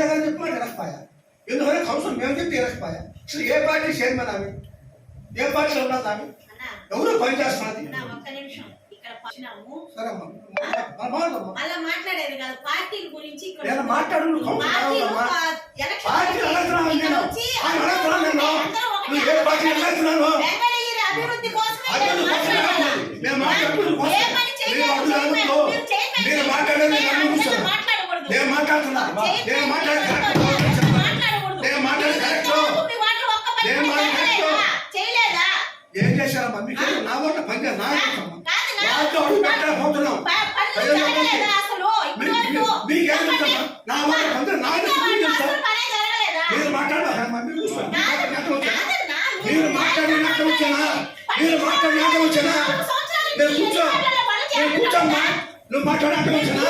గారు చెప్పి మాట వినకపోయా. ఎందుకంటే కౌన్సిల్ మేము చెప్తే వినకపోయా. అసలు ఏ పార్టీ చైర్మన్ ఆమె, ఏ పార్టీలో ఉన్నది ఆమె, ఎవరు పని చేస్తున్నది? మాట్లాడేది కాదు పార్టీ గురించి. మాట్లాడు అభివృద్ధి కోసం ఏం చేశారమ్మా? మీకు నా ఓట పని నా పెట్టకపోతున్నాం. నా ఓట పని మీరు మాట్లాడాలమ్మా. మీరు మాట్లాడినాక వచ్చానా? మీరు మాట్లాడినాక వచ్చానా? నేను కూర్చోమ్మా. నువ్వు మాట్లాడాక వచ్చానా?